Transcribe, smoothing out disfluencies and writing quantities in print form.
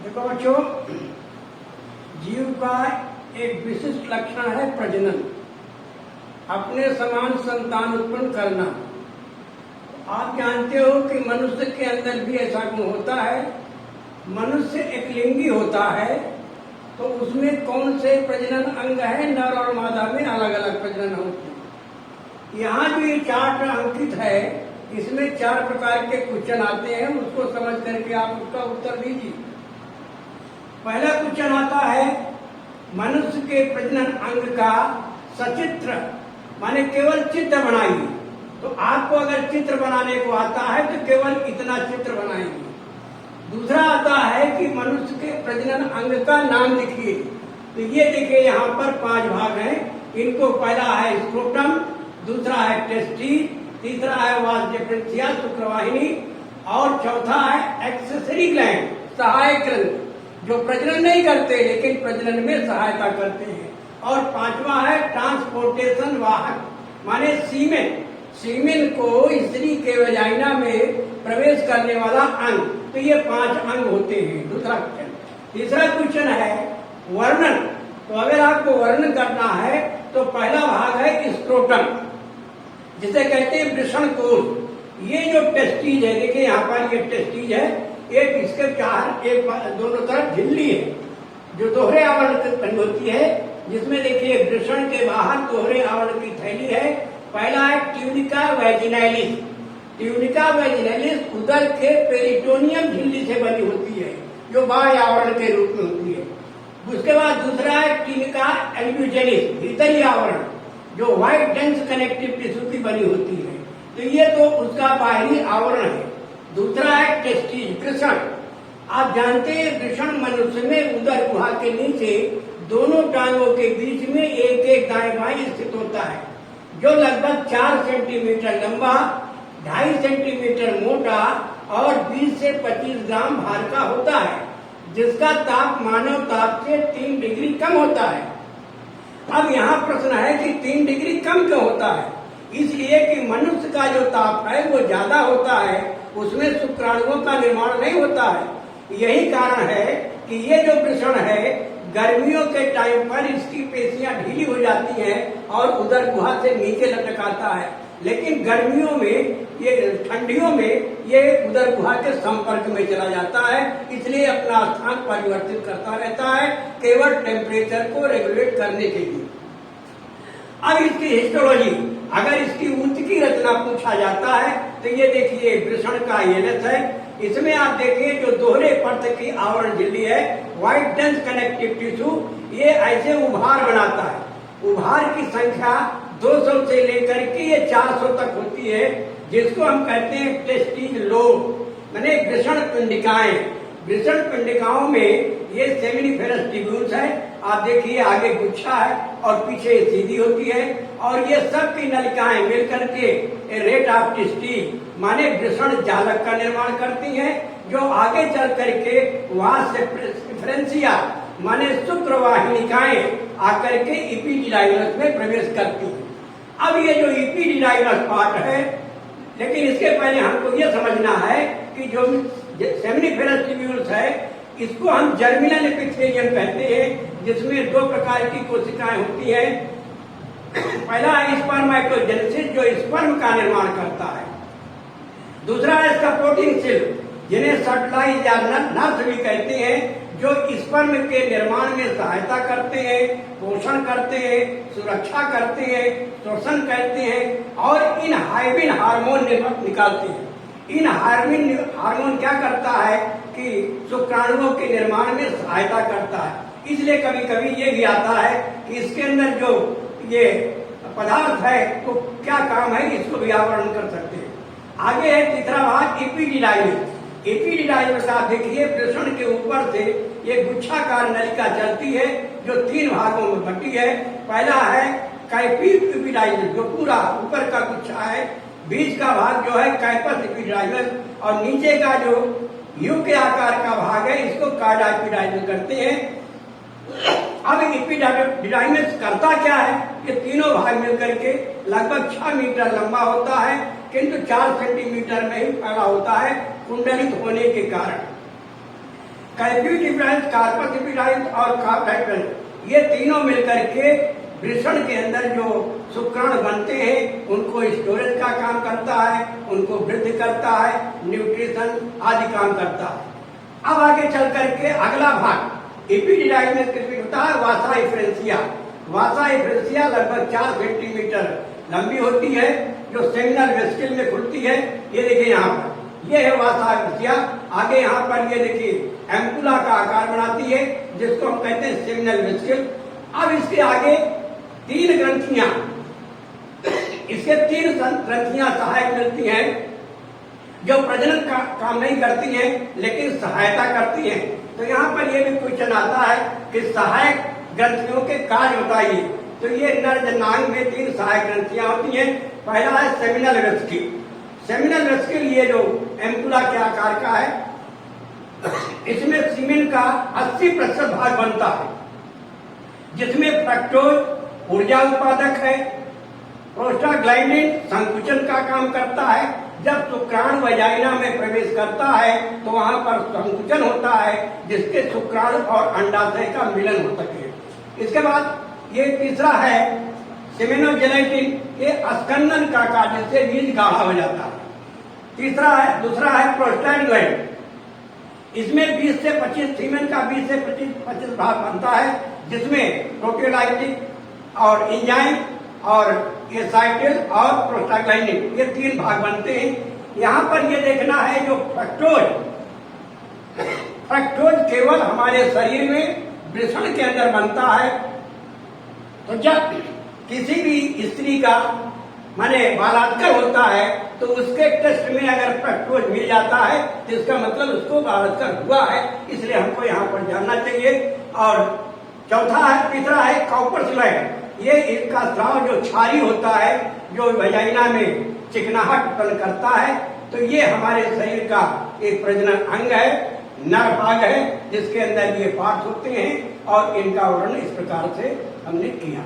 देखो बच्चों, जीव का एक विशिष्ट लक्षण है प्रजनन, अपने समान संतान उत्पन्न करना। आप जानते हो कि मनुष्य के अंदर भी ऐसा गुण होता है। मनुष्य एक लिंगी होता है, तो उसमें कौन से प्रजनन अंग है? नर और मादा में अलग अलग प्रजनन होते हैं। यहाँ जो ये चार्ट अंकित है, इसमें 4 प्रकार के क्वेश्चन आते हैं। उसको समझ करके आप उसका उत्तर दीजिए। पहला क्वेश्चन आता है, मनुष्य के प्रजनन अंग का सचित्र, माने केवल चित्र बनाइए। तो आपको अगर चित्र बनाने को आता है तो केवल इतना चित्र बनाएंगे। दूसरा आता है कि मनुष्य के प्रजनन अंग का नाम लिखिए। तो ये देखिए, यहाँ पर 5 भाग हैं। इनको पहला है स्क्रोटम, दूसरा है टेस्टिस, तीसरा है वास डिफरेंशिया शुक्रवाहिनी, और चौथा है एक्सेसरी ग्लैंड, सहायक ग्रंथि, जो प्रजनन नहीं करते लेकिन प्रजनन में सहायता करते हैं। और 5वां है ट्रांसपोर्टेशन वाहक, माने सीमेन, सीमेन को स्त्री के वजाइना में प्रवेश करने वाला अंग। तो ये 5 अंग होते हैं। दूसरा क्वेश्चन। तीसरा क्वेश्चन है वर्णन। तो अगर आपको वर्णन करना है तो पहला भाग है स्क्रोटम, जिसे कहते हैं वृषण कोश। ये जो टेस्टिज है, देखिए यहाँ पर ये टेस्टिज है, एक इसके दोनों तरफ झिल्ली है जो दोहरे आवरण से बनी होती है, जिसमें देखिए वृषण के बाहर दोहरे आवरण की थैली है। पहला है ट्यूनिका वैजिनैलिस। ट्यूनिका वैजिनैलिस उदर के पेरिटोनियम झिल्ली से बनी होती है, जो बाह्य आवरण के रूप में होती है। उसके बाद दूसरा है ट्यूनिका एल्ब्यूजेनिस, भीतरी आवरण, जो व्हाइट डेंस कनेक्टिव टिश्यू की बनी होती है। तो ये तो उसका बाहरी आवरण है। दूसरा है टेस्टिज, वृषण। आप जानते हैं वृषण मनुष्य में उदर गुहा के नीचे दोनों टांगों के बीच में एक दाएं बाएं स्थित होता है, जो लगभग 4 सेंटीमीटर लंबा, 2.5 सेंटीमीटर मोटा और 20 से 25 ग्राम भार का होता है, जिसका ताप मानव ताप से 3 डिग्री कम होता है। अब यहाँ प्रश्न है कि 3 डिग्री कम क्यों होता है? इसलिए कि मनुष्य का जो ताप है वो ज्यादा होता है, उसमें शुक्राणुओं का निर्माण नहीं होता है। यही कारण है कि ये जो वृषण है, गर्मियों के टाइम पर इसकी पेशियां ढीली हो जाती हैं और उदर गुहा से नीचे लटक आता है, लेकिन गर्मियों में ठंडियों में ये उदर गुहा के संपर्क में चला जाता है, इसलिए अपना स्थान परिवर्तित करता रहता है, केवल टेम्परेचर को रेगुलेट करने के लिए। अब इसकी हिस्टोलॉजी, अगर इसकी ऊतकी रचना पूछा जाता है तो ये देखिए वृषण का एनस है। इसमें आप देखिए जो दोहरे परत की आवरण झिल्ली है, व्हाइट डेंस कनेक्टिव टिश्यू, ये ऐसे उभार बनाता है। उभार की संख्या 200 से लेकर के ये 400 तक होती है, जिसको हम कहते हैं टेस्टिज लोब, माने वृषण पिंडिकाएं। वृषण पिंडिकाओं में ये सेमिनिफेरस ट्यूब्यूल्स है। आप देखिए आगे गुच्छा है और पीछे सीधी होती है, और ये सब की नलिकाएं मिलकर के रेट ऑफ टेस्टिज, माने वृषण जालक का निर्माण करती हैं, जो आगे चल करके वास डिफरेंशिया, माने शुक्रवाहिनिकाएं आकर के इपिडिडाइमस में प्रवेश करती हैं। अब ये जो इपिडिडाइमस पार्ट है, लेकिन इसके पहले हमको ये समझना है कि जो सेमिनिफेरस ट्यूब्यूल्स है, इसको हम जर्मिनल एपिथेलियम कहते हैं, जिसमें 2 प्रकार की कोशिकाएं होती हैं। पहला है स्पर्मेटोजेनेसिस, जो स्पर्म का निर्माण करता है। दूसरा है सपोर्टिंग सेल, जिन्हें सर्टलाइज या नर्स भी कहते हैं, जो स्पर्म के निर्माण में सहायता करते हैं, पोषण करते हैं, सुरक्षा करते हैं, शोषण करते हैं और इन हार्बिन हार्मोन निकालते हैं। इन हार्मोन क्या करता है कि शुक्राणुओं के निर्माण में सहायता करता है। इसलिए कभी कभी ये भी आता है कि इसके अंदर जो ये पदार्थ है तो क्या काम है, इसको भी आवरण कर सकते हैं। आगे है तीसरा भाग एपिडिडाइमस। एपिडिडाइमस आप देखिए वृषण के ऊपर से ये गुच्छाकार नलिका चलती है, जो 3 भागों में बटी है। पहला है कैपी एपिडाइमस, जो पूरा ऊपर का गुच्छा है। बीच का भाग जो है कैपस एपिडाइमस, और नीचे का जो यू के आकार का भाग है, इसको कार्डा एपिडाइमस करते हैं। अब एपिडिडाइमस करता क्या है? ये तीनों भाग मिलकर के लगभग 6 मीटर लंबा होता है, किंतु 4 सेंटीमीटर में ही फैला होता है, कुंडलित होने के कारण। कैल्पिडिफरेंस, कार्पोसिपिडाइज और कार्बोहाइड्रेट, ये तीनों मिलकर के वृषण के अंदर जो शुक्राणु बनते हैं उनको स्टोरेज का काम करता है, उनको वृद्धि करता है, न्यूट्रिशन आदि काम करता है। अब आगे चल करके अगला भाग एपिडिडाइज में किसमें होता है? वासा एफरेंसिया। वासा एफरेंसिया लगभग 4 सेंटीमीटर लंबी होती है, जो सेमिनल वेस्किल में खुलती है। ये देखिए यहाँ पर, ये है वासा एफरेंसिया। आगे यहाँ पर ये देखिए एम्पुला का आकार बनाती है, जिसको हम कहते हैं सेमिनल वेस्किल। अब इसके आगे 3 ग्रंथियां, इसके 3 ग्रंथियां सहायक मिलती हैं, जो प्रजनन का काम नहीं करती हैं लेकिन सहायता करती हैं। तो यहाँ पर यह भी क्वेश्चन आता है कि सहायक ग्रंथियों के कार्य बताइए। तो ये नर जनांग में 3 सहायक ग्रंथियां होती हैं। पहला है सेमिनल वेस्किल। सेमिनल वेस्किल ये जो एम्पुला के आकार का है, इसमें सीमेन का 80% भाग बनता है, जिसमें फ्रक्टोज ऊर्जा उत्पादक है, प्रोस्टाग्लैंडिन संकुचन का काम करता है। जब शुक्राणु वजाइना में प्रवेश करता है तो वहां पर संकुचन होता है, जिसके शुक्राणु और अंडाशय का मिलन हो सके। इसके बाद ये तीसरा है सेमिनोजेनेटिन, ये स्कंदन का कार्य से बीज गाढ़ा हो जाता है। दूसरा है प्रोस्टाग्लैंड, इसमें 20 से 25 सीमेन का 20 से 25 भाग बनता है, जिसमें प्रोटियोलाइटिक और एंजाइम और ये साइटिल और प्रोस्टाग्लैंडिन, ये 3 भाग बनते हैं। यहाँ पर ये देखना है जो फ्रक्टोज केवल हमारे शरीर में वृषण के अंदर बनता है। तो जब किसी भी स्त्री का माने बालात्कार होता है तो उसके टेस्ट में अगर फ्रक्टोज मिल जाता है तो इसका मतलब उसको बालात्कार हुआ है, इसलिए हमको यहाँ पर जानना चाहिए। और तीसरा है कॉपर्स लैंड, ये इसका स्राव जो क्षारी होता है, जो वजाइना में चिकनाहट उत्पन्न करता है। तो ये हमारे शरीर का एक प्रजनन अंग है, नर भाग है, जिसके अंदर ये पार्ट होते हैं और इनका वर्णन इस प्रकार से हमने किया।